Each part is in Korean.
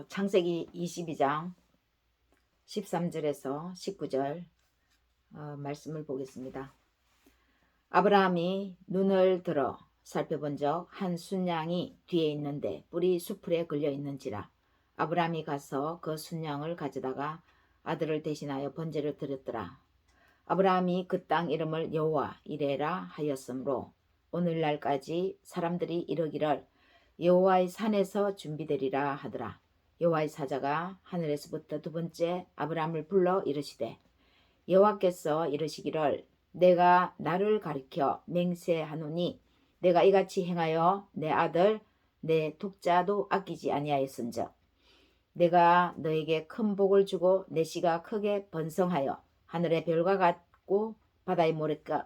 창세기 22장 13절에서 19절 말씀을 보겠습니다. 아브라함이 눈을 들어 살펴본 적 한 순양이 뒤에 있는데 뿔이 수풀에 걸려 있는지라. 아브라함이 가서 그 순양을 가져다가 아들을 대신하여 번제를 드렸더라. 아브라함이 그 땅 이름을 여호와 이레라 하였으므로 오늘날까지 사람들이 이르기를 여호와의 산에서 준비되리라 하더라. 여호와의 사자가 하늘에서부터 두 번째 아브라함을 불러 이르시되 여호와께서 이르시기를 내가 나를 가리켜 맹세하노니 내가 이같이 행하여 내 아들 내 독자도 아끼지 아니하였은즉 내가 너에게 큰 복을 주고 내 씨가 크게 번성하여 하늘의 별과 같고 바다의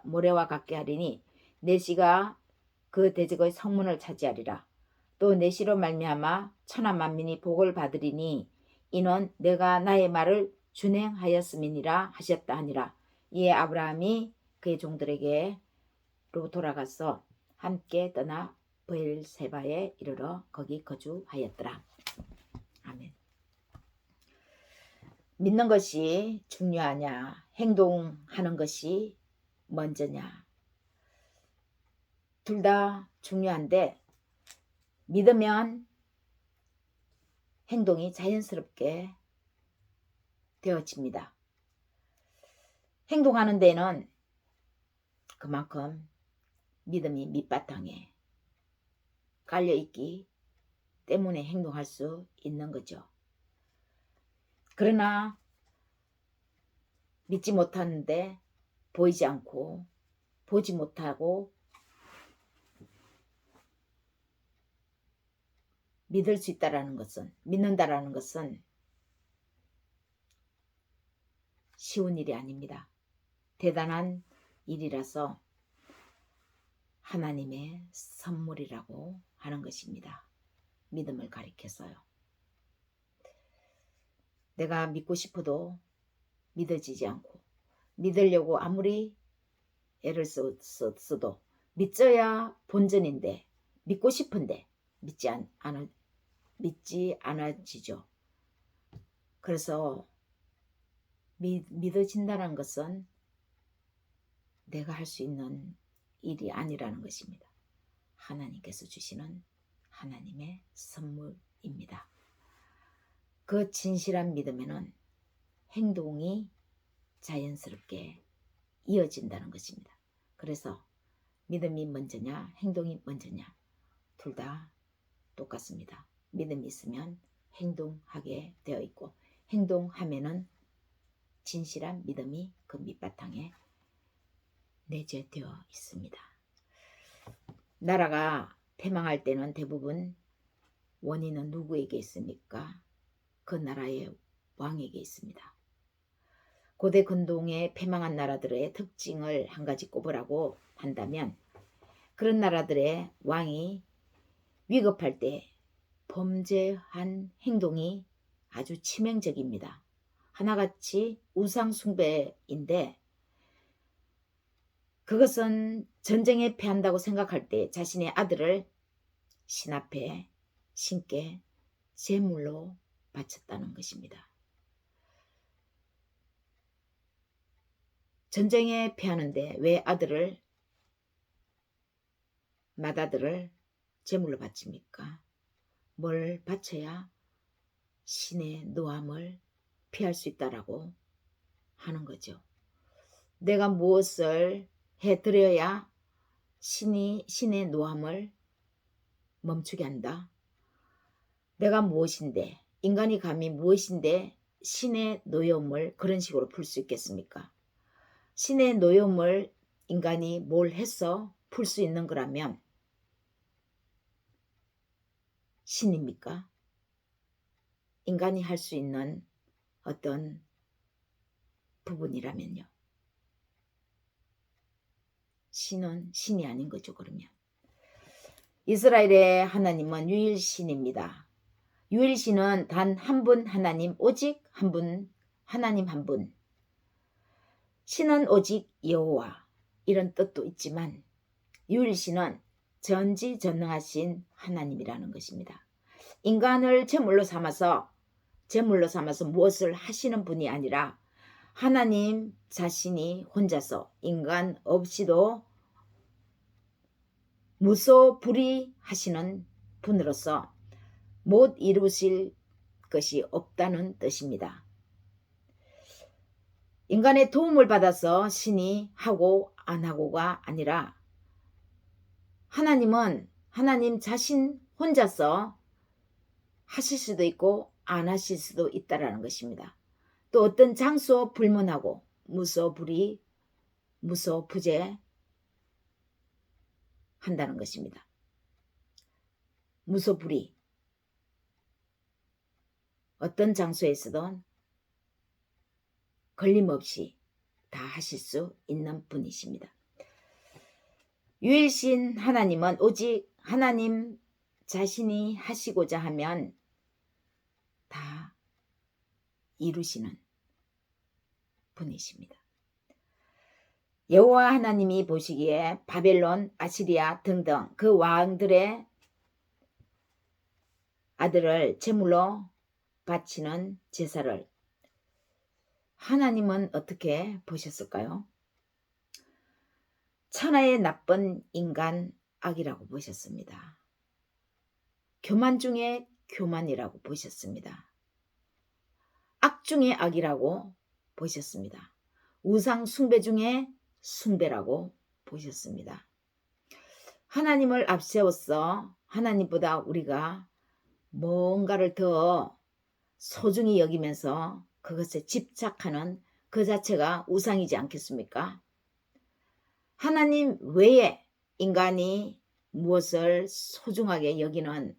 모래와 같게 하리니 내 씨가 그 대적의 성문을 차지하리라. 또 내 씨로 말미암아 천하 만민이 복을 받으리니 이는 내가 나의 말을 준행하였음이니라 하셨다 하니라. 이에 아브라함이 그의 종들에게로 돌아가서 함께 떠나 브엘세바에 이르러 거기 거주하였더라. 아멘. 믿는 것이 중요하냐, 행동하는 것이 먼저냐, 둘 다 중요한데 믿으면 행동이 자연스럽게 되어집니다. 행동하는 데는 그만큼 믿음이 밑바탕에 깔려있기 때문에 행동할 수 있는 거죠. 그러나 믿지 못하는데 보이지 않고 보지 못하고 믿을 수 있다라는 것은, 믿는다라는 것은 쉬운 일이 아닙니다. 대단한 일이라서 하나님의 선물이라고 하는 것입니다. 믿음을 가리켜서요. 내가 믿고 싶어도 믿어지지 않고 믿으려고 아무리 애를 써도 믿어야 본전인데 믿고 싶은데 믿지 않아지죠. 그래서 믿어진다는 것은 내가 할 수 있는 일이 아니라는 것입니다. 하나님께서 주시는 하나님의 선물입니다. 그 진실한 믿음에는 행동이 자연스럽게 이어진다는 것입니다. 그래서 믿음이 먼저냐 행동이 먼저냐 둘 다 똑같습니다. 믿음이 있으면 행동하게 되어 있고 행동하면은 진실한 믿음이 그 밑바탕에 내재되어 있습니다. 나라가 패망할 때는 대부분 원인은 누구에게 있습니까? 그 나라의 왕에게 있습니다. 고대 근동의 패망한 나라들의 특징을 한 가지 꼽으라고 한다면 그런 나라들의 왕이 위급할 때 범죄한 행동이 아주 치명적입니다. 하나같이 우상숭배인데 그것은 전쟁에 패한다고 생각할 때 자신의 아들을 신 앞에 신께 제물로 바쳤다는 것입니다. 전쟁에 패하는데 왜 맏아들을 제물로 바칩니까? 뭘 바쳐야 신의 노함을 피할 수 있다라고 하는 거죠. 내가 무엇을 해드려야 신의 노함을 멈추게 한다. 내가 무엇인데, 인간이 감히 무엇인데 신의 노여움을 그런 식으로 풀 수 있겠습니까? 신의 노여움을 인간이 뭘 해서 풀 수 있는 거라면 신입니까? 인간이 할 수 있는 어떤 부분이라면요. 신은 신이 아닌 거죠. 그러면 이스라엘의 하나님은 유일신입니다. 유일신은 단 한 분 하나님, 오직 한 분, 하나님 한 분. 신은 오직 여호와 이런 뜻도 있지만 유일신은 전지전능하신 하나님이라는 것입니다. 인간을 제물로 삼아서 무엇을 하시는 분이 아니라 하나님 자신이 혼자서 인간 없이도 무소불위하시는 분으로서 못 이루실 것이 없다는 뜻입니다. 인간의 도움을 받아서 신이 하고 안 하고가 아니라 하나님은 하나님 자신 혼자서 하실 수도 있고 안 하실 수도 있다라는 것입니다. 또 어떤 장소 불문하고 무소불위, 무소부재 한다는 것입니다. 무소불위. 어떤 장소에서도 걸림없이 다 하실 수 있는 분이십니다. 유일신 하나님은 오직 하나님 자신이 하시고자 하면 다 이루시는 분이십니다. 여호와 하나님이 보시기에 바벨론, 아시리아 등등 그 왕들의 아들을 제물로 바치는 제사를 하나님은 어떻게 보셨을까요? 천하의 나쁜 인간 악이라고 보셨습니다. 교만 중에 교만이라고 보셨습니다. 악 중에 악이라고 보셨습니다. 우상 숭배 중에 숭배라고 보셨습니다. 하나님을 앞세워서 하나님보다 우리가 뭔가를 더 소중히 여기면서 그것에 집착하는 그 자체가 우상이지 않겠습니까? 하나님 외에 인간이 무엇을 소중하게 여기는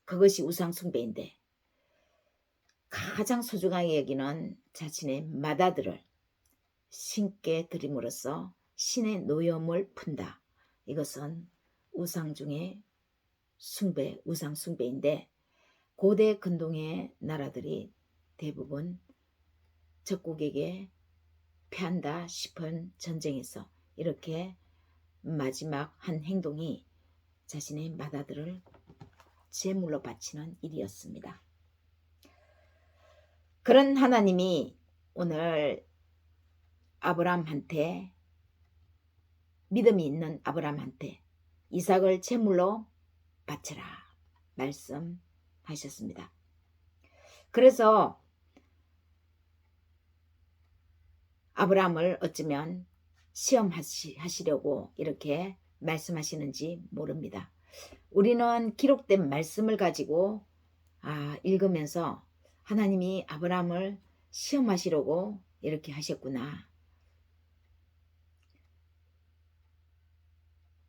그것이 우상 숭배인데 가장 소중하게 여기는 자신의 맏아들을 신께 드림으로써 신의 노여움을 푼다. 이것은 우상 중에 숭배, 우상 숭배인데 고대 근동의 나라들이 대부분 적국에게 패한다 싶은 전쟁에서 이렇게 마지막 한 행동이 자신의 맏아들을 제물로 바치는 일이었습니다. 그런 하나님이 오늘 아브라함한테 믿음이 있는 아브라함한테 이삭을 제물로 바쳐라 말씀하셨습니다. 그래서 아브라함을 어쩌면 시험하시려고 이렇게 말씀하시는지 모릅니다. 우리는 기록된 말씀을 가지고 읽으면서 하나님이 아브라함을 시험하시려고 이렇게 하셨구나.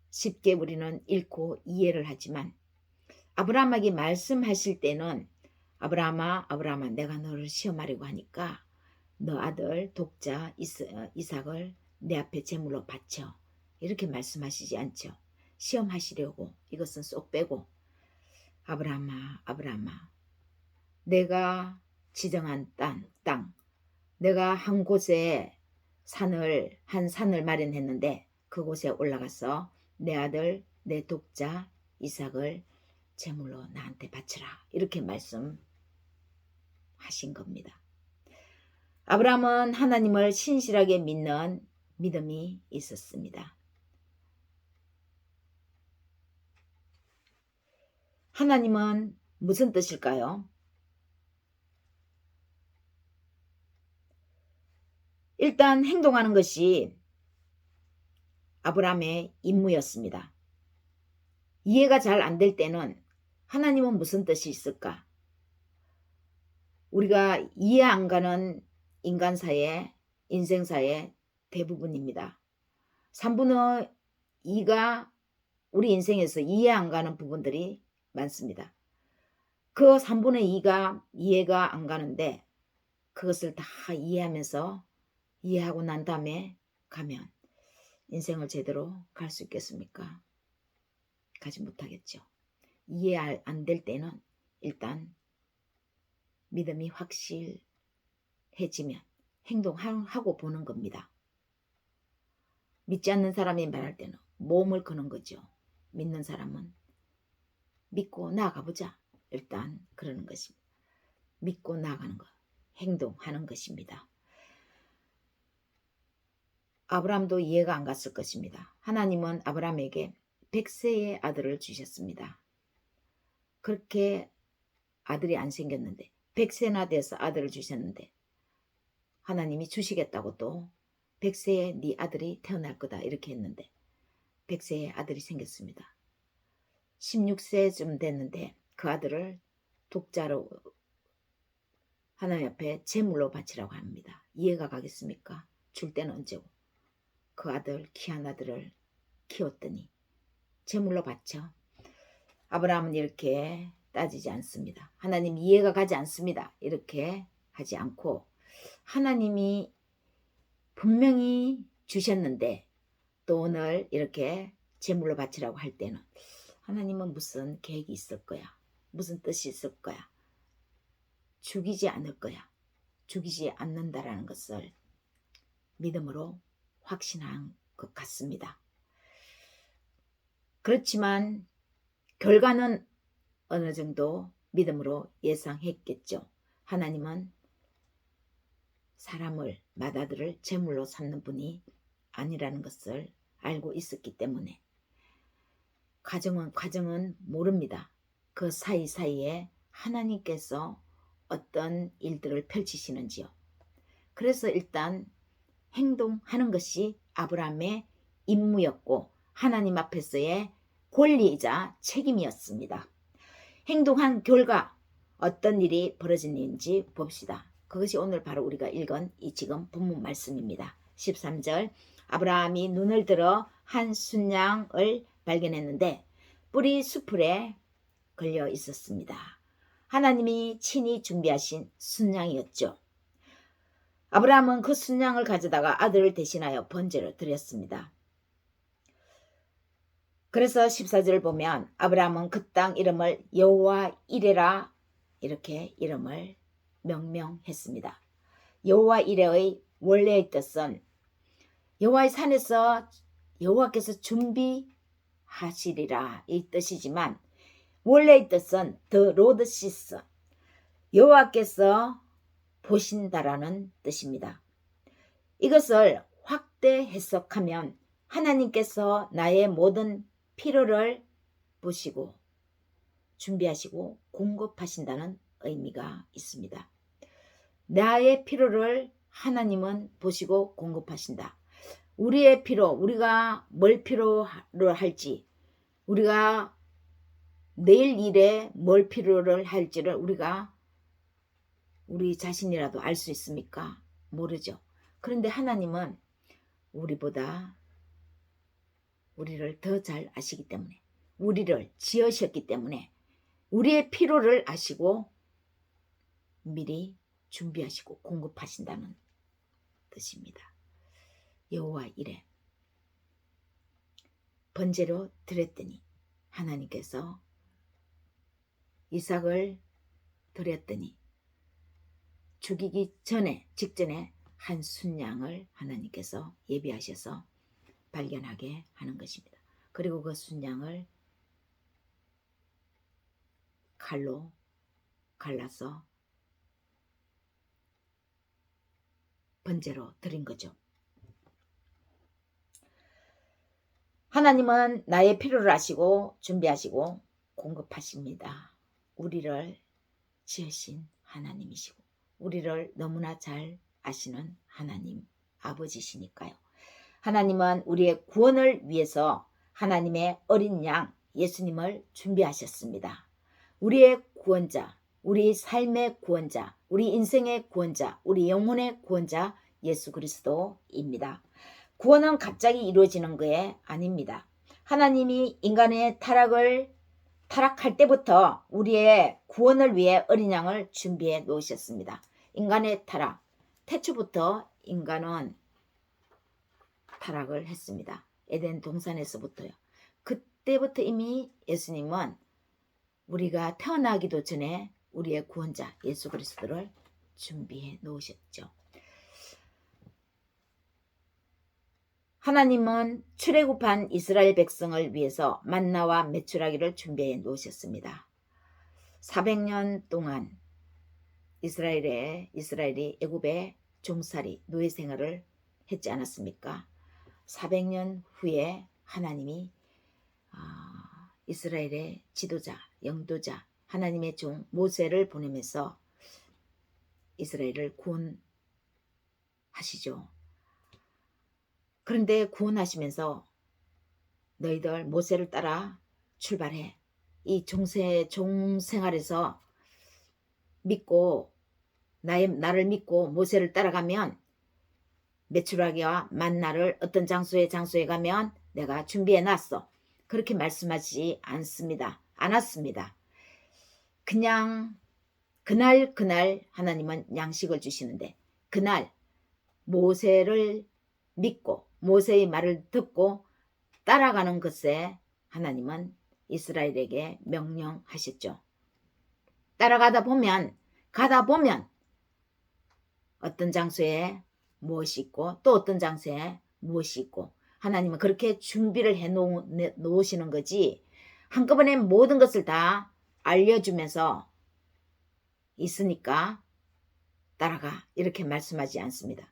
쉽게 우리는 읽고 이해를 하지만 아브라함에게 말씀하실 때는 아브라함아 내가 너를 시험하려고 하니까 너 아들 독자 이삭을 내 앞에 제물로 바쳐 이렇게 말씀하시지 않죠. 시험하시려고 이것은 쏙 빼고 아브라함아 내가 지정한 땅 내가 한 곳에 한 산을 마련했는데 그곳에 올라가서 내 아들 내 독자 이삭을 제물로 나한테 바쳐라 이렇게 말씀하신 겁니다. 아브라함은 하나님을 신실하게 믿는 믿음이 있었습니다. 하나님은 무슨 뜻일까요? 일단 행동하는 것이 아브라함의 임무였습니다. 이해가 잘 안 될 때는 하나님은 무슨 뜻이 있을까? 우리가 이해 안 가는 인간사의 인생사의 대부분입니다. 3분의 2가 우리 인생에서 이해 안 가는 부분들이 많습니다. 그 3분의 2가 이해가 안 가는데 그것을 다 이해하고 난 다음에 가면 인생을 제대로 갈 수 있겠습니까? 가지 못하겠죠. 이해 안 될 때는 일단 믿음이 확실해지면 행동하고 보는 겁니다. 믿지 않는 사람이 말할 때는 몸을 거는 거죠. 믿는 사람은 믿고 나아가 보자. 일단 그러는 것입니다. 믿고 나가는 것, 행동하는 것입니다. 아브라함도 이해가 안 갔을 것입니다. 하나님은 아브라함에게 100세의 아들을 주셨습니다. 그렇게 아들이 안 생겼는데 100세나 돼서 아들을 주셨는데 하나님이 주시겠다고 또 100세에 네 아들이 태어날 거다 이렇게 했는데 100세의 아들이 생겼습니다. 16세쯤 됐는데 그 아들을 독자로 하나님 앞에 제물로 바치라고 합니다. 이해가 가겠습니까? 줄 때는 언제고 그 아들 귀한 아들을 키웠더니 제물로 바쳐. 아브라함은 이렇게 따지지 않습니다. 하나님 이해가 가지 않습니다. 이렇게 하지 않고 하나님이 분명히 주셨는데 또 오늘 이렇게 제물로 바치라고 할 때는 하나님은 무슨 계획이 있을 거야. 무슨 뜻이 있을 거야. 죽이지 않을 거야. 죽이지 않는다라는 것을 믿음으로 확신한 것 같습니다. 그렇지만 결과는 어느 정도 믿음으로 예상했겠죠. 하나님은 사람을 맏아들을 제물로 삼는 분이 아니라는 것을 알고 있었기 때문에 과정은 모릅니다. 그 사이사이에 하나님께서 어떤 일들을 펼치시는지요. 그래서 일단 행동하는 것이 아브라함의 임무였고 하나님 앞에서의 권리이자 책임이었습니다. 행동한 결과 어떤 일이 벌어지는지 봅시다. 그것이 오늘 바로 우리가 읽은 이 지금 본문 말씀입니다. 13절 아브라함이 눈을 들어 한 순양을 발견했는데 뿔이 수풀에 걸려 있었습니다. 하나님이 친히 준비하신 순양이었죠. 아브라함은 그 순양을 가져다가 아들을 대신하여 번제를 드렸습니다. 그래서 14절을 보면 아브라함은 그 땅 이름을 여호와 이레라 이렇게 이름을 명명했습니다. 여호와 이레의 원래의 뜻은 여호와의 산에서 여호와께서 준비하시리라 이 뜻이지만 원래의 뜻은 The Lord sees 여호와께서 보신다라는 뜻입니다. 이것을 확대 해석하면 하나님께서 나의 모든 필요를 보시고 준비하시고 공급하신다는 의미가 있습니다. 나의 필요를 하나님은 보시고 공급하신다. 우리의 필요, 우리가 뭘 필요로 할지, 우리가 내일 일에 뭘 필요를 할지를 우리 자신이라도 알 수 있습니까? 모르죠. 그런데 하나님은 우리보다 우리를 더 잘 아시기 때문에 우리를 지으셨기 때문에 우리의 필요를 아시고 미리 준비하시고 공급하신다는 뜻입니다. 여호와 이레 번제로 드렸더니 하나님께서 이삭을 드렸더니 죽이기 직전에 한 순양을 하나님께서 예비하셔서 발견하게 하는 것입니다. 그리고 그 순양을 칼로 갈라서 번제로 드린 거죠. 하나님은 나의 필요를 아시고 준비하시고 공급하십니다. 우리를 지으신 하나님이시고 우리를 너무나 잘 아시는 하나님 아버지시니까요. 하나님은 우리의 구원을 위해서 하나님의 어린 양 예수님을 준비하셨습니다. 우리의 구원자, 우리 삶의 구원자, 우리 인생의 구원자, 우리 영혼의 구원자 예수 그리스도입니다. 구원은 갑자기 이루어지는 게 아닙니다. 하나님이 인간의 타락할 때부터 우리의 구원을 위해 어린 양을 준비해 놓으셨습니다. 인간의 타락, 태초부터 인간은 타락을 했습니다. 에덴 동산에서부터요. 그때부터 이미 예수님은 우리가 태어나기도 전에 우리의 구원자 예수 그리스도를 준비해 놓으셨죠. 하나님은 출애굽한 이스라엘 백성을 위해서 만나와 메추라기를 준비해 놓으셨습니다. 400년 동안 이스라엘이 애굽의 종살이 노예 생활을 했지 않았습니까? 400년 후에 하나님이 이스라엘의 지도자, 영도자, 하나님의 종 모세를 보내면서 이스라엘을 구원하시죠. 그런데 구원하시면서 너희들 모세를 따라 출발해. 이 종생활에서 믿고 나를 믿고 모세를 따라가면 메추라기와 만나를 어떤 장소에 가면 내가 준비해 놨어. 그렇게 말씀하지 않았습니다. 그냥 그날 하나님은 양식을 주시는데 그날 모세를 믿고 모세의 말을 듣고 따라가는 것에 하나님은 이스라엘에게 명령하셨죠. 따라가다 보면 어떤 장소에 무엇이 있고 또 어떤 장소에 무엇이 있고 하나님은 그렇게 준비를 해 놓으시는 거지 한꺼번에 모든 것을 다 알려주면서 있으니까 따라가 이렇게 말씀하지 않습니다.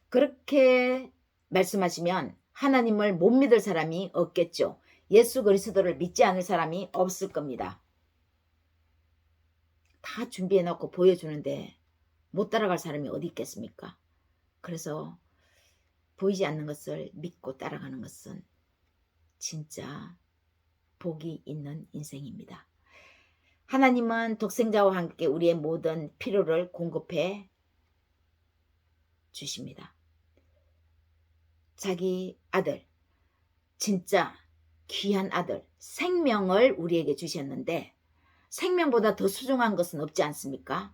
그렇게 말씀하시면 하나님을 못 믿을 사람이 없겠죠. 예수 그리스도를 믿지 않을 사람이 없을 겁니다. 다 준비해 놓고 보여주는데 못 따라갈 사람이 어디 있겠습니까? 그래서 보이지 않는 것을 믿고 따라가는 것은 진짜 복이 있는 인생입니다. 하나님은 독생자와 함께 우리의 모든 필요를 공급해 주십니다. 자기 아들, 진짜 귀한 아들, 생명을 우리에게 주셨는데 생명보다 더 소중한 것은 없지 않습니까?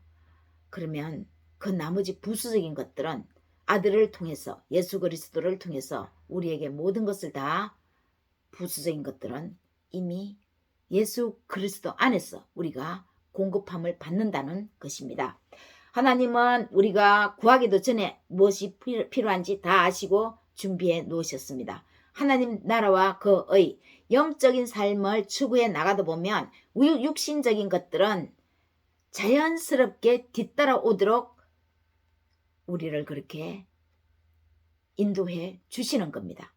그러면 그 나머지 부수적인 것들은 아들을 통해서 예수 그리스도를 통해서 우리에게 모든 것을 다 부수적인 것들은 이미 예수 그리스도 안에서 우리가 공급함을 받는다는 것입니다. 하나님은 우리가 구하기도 전에 무엇이 필요한지 다 아시고 준비해 놓으셨습니다. 하나님 나라와 그의 영적인 삶을 추구해 나가다 보면 육신적인 것들은 자연스럽게 뒤따라오도록 우리를 그렇게 인도해 주시는 겁니다.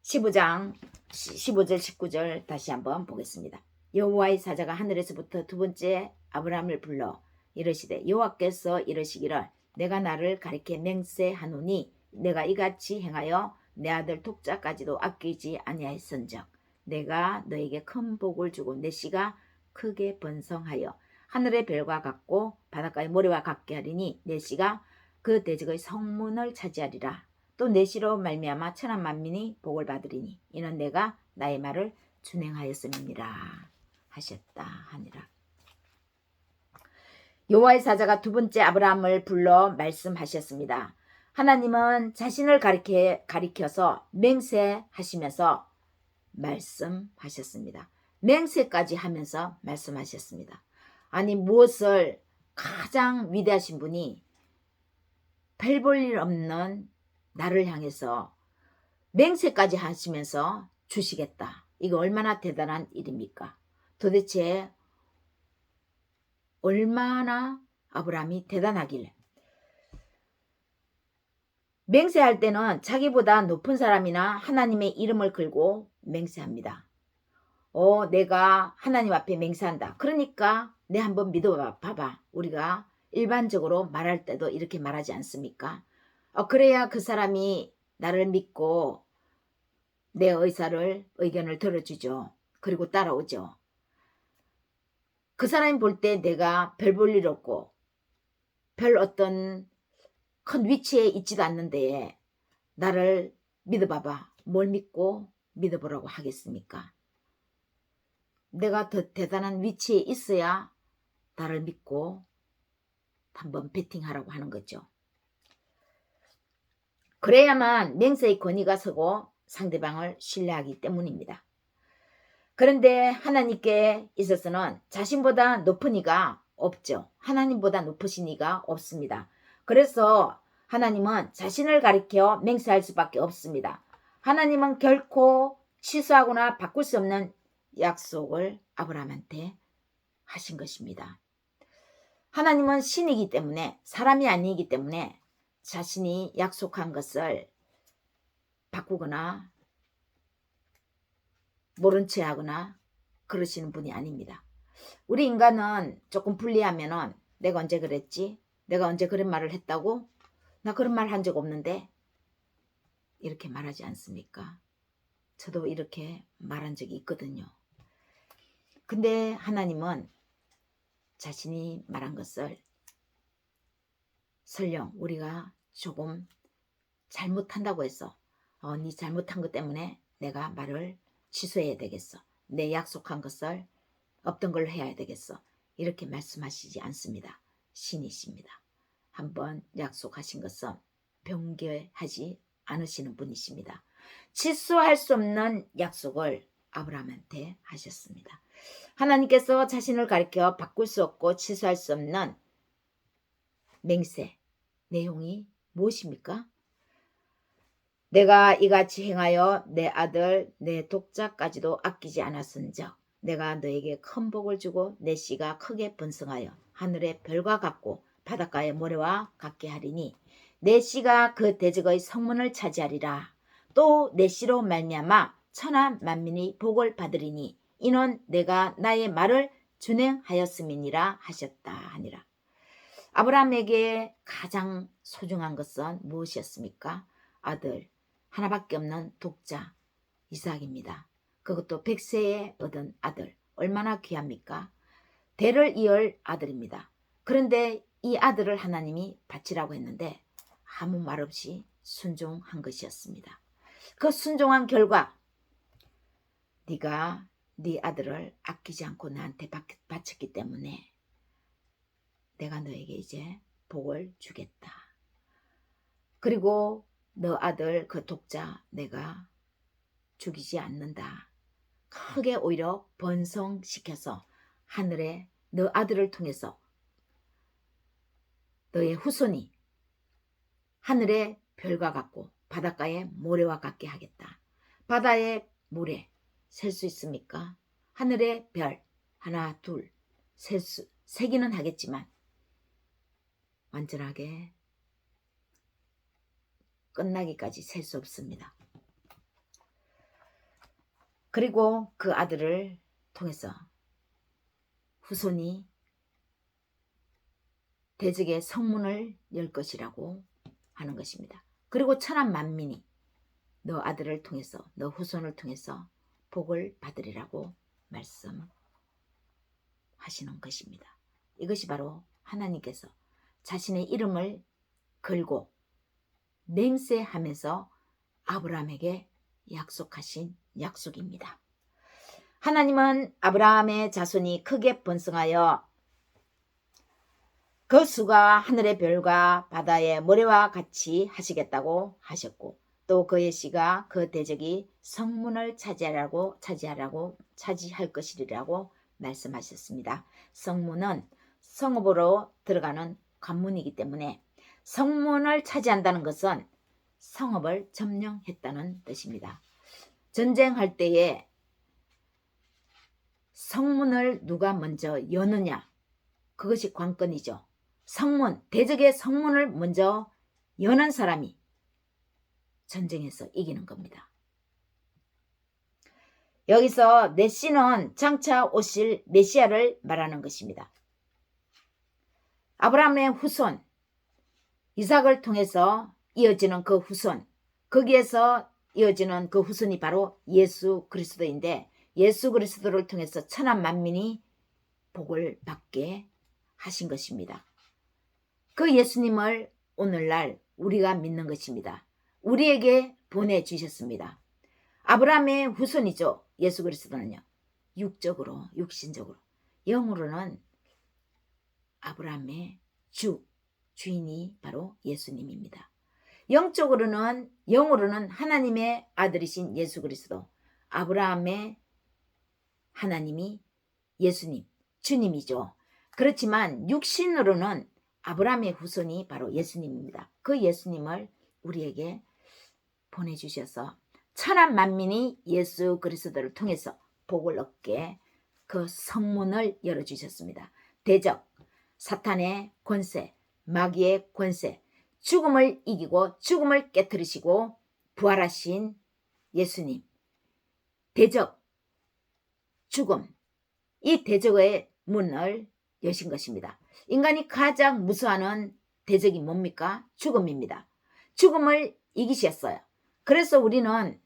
15장 15절 19절 다시 한번 보겠습니다. 여호와의 사자가 하늘에서부터 두 번째 아브라함을 불러 이르시되 여호와께서 이르시기를 내가 나를 가리켜 맹세하노니 내가 이같이 행하여 내 아들 독자까지도 아끼지 아니하였은즉 내가 너에게 큰 복을 주고 내 씨가 크게 번성하여 하늘의 별과 같고 바닷가의 모래와 같게 하리니 내 씨가 그 대적의 성문을 차지하리라. 또 내 씨로 말미암아 천한 만민이 복을 받으리니 이는 내가 나의 말을 준행하였음이니라 하셨다 하니라. 여호와의 사자가 두 번째 아브라함을 불러 말씀하셨습니다. 하나님은 자신을 가리켜서 맹세하시면서 말씀하셨습니다. 맹세까지 하면서 말씀하셨습니다. 아니 무엇을 가장 위대하신 분이 별 볼 일 없는 나를 향해서 맹세까지 하시면서 주시겠다. 이거 얼마나 대단한 일입니까? 도대체 얼마나 아브라함이 대단하길래 맹세할 때는 자기보다 높은 사람이나 하나님의 이름을 걸고 맹세합니다. 내가 하나님 앞에 맹세한다. 그러니까 내 한번 믿어봐봐. 우리가 일반적으로 말할 때도 이렇게 말하지 않습니까? 그래야 그 사람이 나를 믿고 내 의견을 들어주죠. 그리고 따라오죠. 그 사람이 볼 때 내가 별 볼 일 없고 별 어떤 큰 위치에 있지도 않는데 나를 믿어봐봐. 뭘 믿고 믿어보라고 하겠습니까? 내가 더 대단한 위치에 있어야 나를 믿고 한번 베팅하라고 하는 거죠. 그래야만 맹세의 권위가 서고 상대방을 신뢰하기 때문입니다. 그런데 하나님께 있어서는 자신보다 높은 이가 없죠. 하나님보다 높으신 이가 없습니다. 그래서 하나님은 자신을 가리켜 맹세할 수밖에 없습니다. 하나님은 결코 취소하거나 바꿀 수 없는 약속을 아브라함한테 하신 것입니다. 하나님은 신이기 때문에, 사람이 아니기 때문에 자신이 약속한 것을 바꾸거나 모른 채 하거나 그러시는 분이 아닙니다. 우리 인간은 조금 불리하면은 내가 언제 그랬지? 내가 언제 그런 말을 했다고? 나 그런 말 한 적 없는데? 이렇게 말하지 않습니까? 저도 이렇게 말한 적이 있거든요. 근데 하나님은 자신이 말한 것을 설령 우리가 조금 잘못한다고 해서 네 잘못한 것 때문에 내가 말을 취소해야 되겠어. 내 약속한 것을 없던 걸로 해야 되겠어. 이렇게 말씀하시지 않습니다. 신이십니다. 한번 약속하신 것은 변개하지 않으시는 분이십니다. 취소할 수 없는 약속을 아브라함한테 하셨습니다. 하나님께서 자신을 가리켜 바꿀 수 없고 취소할 수 없는 맹세 내용이 무엇입니까? 내가 이같이 행하여 내 아들 내 독자까지도 아끼지 않았은즉 내가 너에게 큰 복을 주고 내 씨가 크게 번성하여 하늘의 별과 같고 바닷가의 모래와 같게 하리니 내 씨가 그 대적의 성문을 차지하리라. 또 내 씨로 말미암아 천하 만민이 복을 받으리니 이는 내가 나의 말을 준행하였음이니라 하셨다 하니라. 아브라함에게 가장 소중한 것은 무엇이었습니까? 아들 하나밖에 없는 독자 이삭입니다. 그것도 100세에 얻은 아들, 얼마나 귀합니까? 대를 이을 아들입니다. 그런데 이 아들을 하나님이 바치라고 했는데 아무 말 없이 순종한 것이었습니다. 그 순종한 결과 네가 네 아들을 아끼지 않고 나한테 바쳤기 때문에 내가 너에게 이제 복을 주겠다. 그리고 너 아들 그 독자 내가 죽이지 않는다. 크게 오히려 번성시켜서 하늘에 너 아들을 통해서 너의 후손이 하늘의 별과 같고 바닷가의 모래와 같게 하겠다. 바다의 모래 셀 수 있습니까? 하늘의 별 하나 둘 세기는 하겠지만 완전하게 끝나기까지 셀 수 없습니다. 그리고 그 아들을 통해서 후손이 대적의 성문을 열 것이라고 하는 것입니다. 그리고 천하 만민이 너 아들을 통해서 너 후손을 통해서 복을 받으리라고 말씀하시는 것입니다. 이것이 바로 하나님께서 자신의 이름을 걸고 맹세하면서 아브라함에게 약속하신 약속입니다. 하나님은 아브라함의 자손이 크게 번성하여 그 수가 하늘의 별과 바다의 모래와 같이 하시겠다고 하셨고 또 그의 씨가 그 대적이 성문을 차지할 것이라고 말씀하셨습니다. 성문은 성읍으로 들어가는 관문이기 때문에 성문을 차지한다는 것은 성읍을 점령했다는 뜻입니다. 전쟁할 때에 성문을 누가 먼저 여느냐 그것이 관건이죠. 성문, 대적의 성문을 먼저 여는 사람이 전쟁에서 이기는 겁니다. 여기서 메시는 장차 오실 메시아를 말하는 것입니다. 아브라함의 후손 이삭을 통해서 이어지는 그 후손, 거기에서 이어지는 그 후손이 바로 예수 그리스도인데 예수 그리스도를 통해서 천하 만민이 복을 받게 하신 것입니다. 그 예수님을 오늘날 우리가 믿는 것입니다. 우리에게 보내주셨습니다. 아브라함의 후손이죠. 예수 그리스도는요. 육적으로, 육신적으로. 영으로는 아브라함의 주인이 바로 예수님입니다. 영으로는 하나님의 아들이신 예수 그리스도, 아브라함의 하나님이 예수님, 주님이죠. 그렇지만 육신으로는 아브라함의 후손이 바로 예수님입니다. 그 예수님을 우리에게 보내주셔서 천하 만민이 예수 그리스도를 통해서 복을 얻게 그 성문을 열어주셨습니다. 대적, 사탄의 권세, 마귀의 권세, 죽음을 이기고 죽음을 깨뜨리시고 부활하신 예수님, 대적, 죽음, 이 대적의 문을 여신 것입니다. 인간이 가장 무서워하는 대적이 뭡니까? 죽음입니다. 죽음을 이기셨어요. 그래서 우리는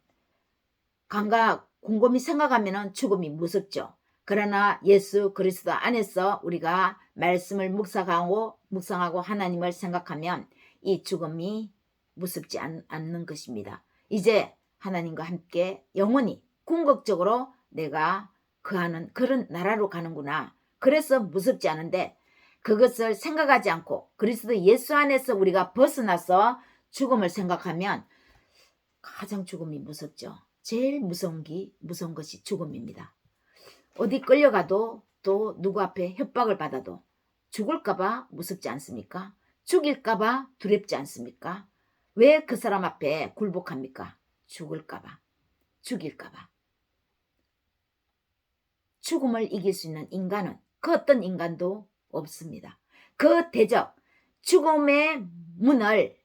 곰곰이 생각하면 죽음이 무섭죠. 그러나 예수 그리스도 안에서 우리가 말씀을 묵상하고 하나님을 생각하면 이 죽음이 무섭지 않는 것입니다. 이제 하나님과 함께 영원히 궁극적으로 내가 그하는 그런 나라로 가는구나. 그래서 무섭지 않은데 그것을 생각하지 않고 그리스도 예수 안에서 우리가 벗어나서 죽음을 생각하면 가장 죽음이 무섭죠. 제일 무서운 것이 죽음입니다. 어디 끌려가도 또 누구 앞에 협박을 받아도 죽을까봐 무섭지 않습니까? 죽일까봐 두렵지 않습니까? 왜 그 사람 앞에 굴복합니까? 죽을까봐, 죽일까봐. 죽음을 이길 수 있는 인간은 그 어떤 인간도 없습니다. 그 대적, 죽음의 문을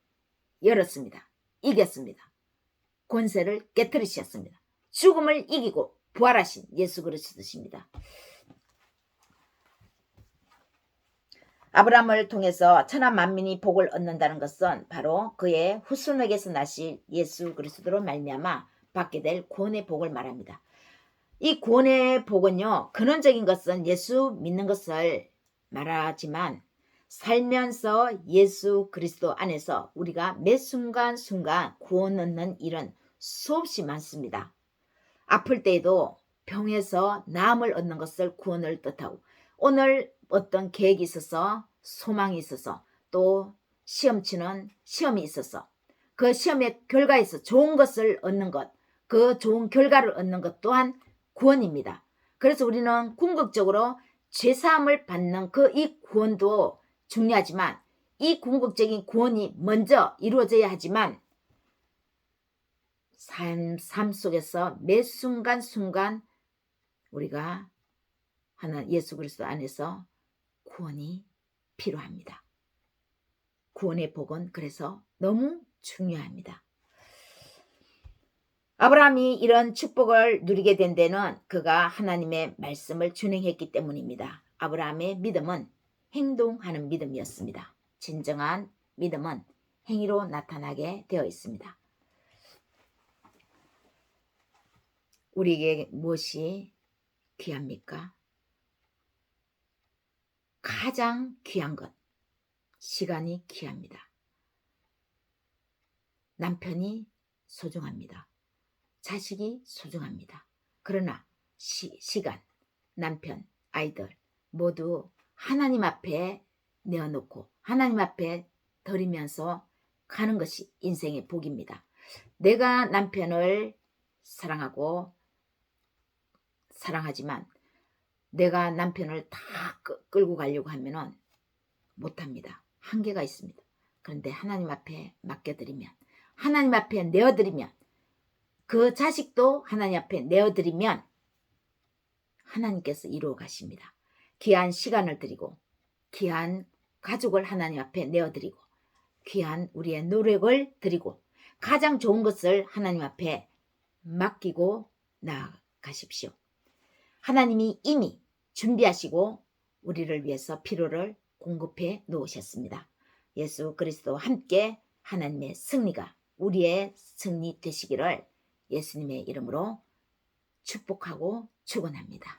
열었습니다. 이겼습니다. 권세를 깨뜨리셨습니다. 죽음을 이기고 부활하신 예수 그리스도십니다. 아브라함을 통해서 천하 만민이 복을 얻는다는 것은 바로 그의 후손에게서 나실 예수 그리스도로 말미암아 받게 될 구원의 복을 말합니다. 이 구원의 복은요, 근원적인 것은 예수 믿는 것을 말하지만 살면서 예수 그리스도 안에서 우리가 매 순간순간 구원 얻는 일은 수없이 많습니다. 아플 때에도 병에서 나음을 얻는 것을 구원을 뜻하고, 오늘 어떤 계획이 있어서 소망이 있어서 또 시험치는 시험이 있어서 그 시험의 결과에서 좋은 것을 얻는 것, 그 좋은 결과를 얻는 것 또한 구원입니다. 그래서 우리는 궁극적으로 죄사함을 받는 그 이 구원도 중요하지만 이 궁극적인 구원이 먼저 이루어져야 하지만 삶 속에서 매 순간순간 우리가 하나님 예수 그리스도 안에서 구원이 필요합니다. 구원의 복은 그래서 너무 중요합니다. 아브라함이 이런 축복을 누리게 된 데는 그가 하나님의 말씀을 준행했기 때문입니다. 아브라함의 믿음은 행동하는 믿음이었습니다. 진정한 믿음은 행위로 나타나게 되어 있습니다. 우리에게 무엇이 귀합니까? 가장 귀한 것, 시간이 귀합니다. 남편이 소중합니다. 자식이 소중합니다. 그러나 시간, 남편, 아이들 모두 하나님 앞에 내어놓고 하나님 앞에 드리면서 가는 것이 인생의 복입니다. 내가 남편을 사랑하지만 내가 남편을 다 끌고 가려고 하면은 못합니다. 한계가 있습니다. 그런데 하나님 앞에 맡겨드리면, 하나님 앞에 내어드리면, 그 자식도 하나님 앞에 내어드리면 하나님께서 이루어 가십니다. 귀한 시간을 드리고 귀한 가족을 하나님 앞에 내어드리고 귀한 우리의 노력을 드리고 가장 좋은 것을 하나님 앞에 맡기고 나아가십시오. 하나님이 이미 준비하시고 우리를 위해서 필요를 공급해 놓으셨습니다. 예수 그리스도와 함께 하나님의 승리가 우리의 승리 되시기를 예수님의 이름으로 축복하고 축원합니다.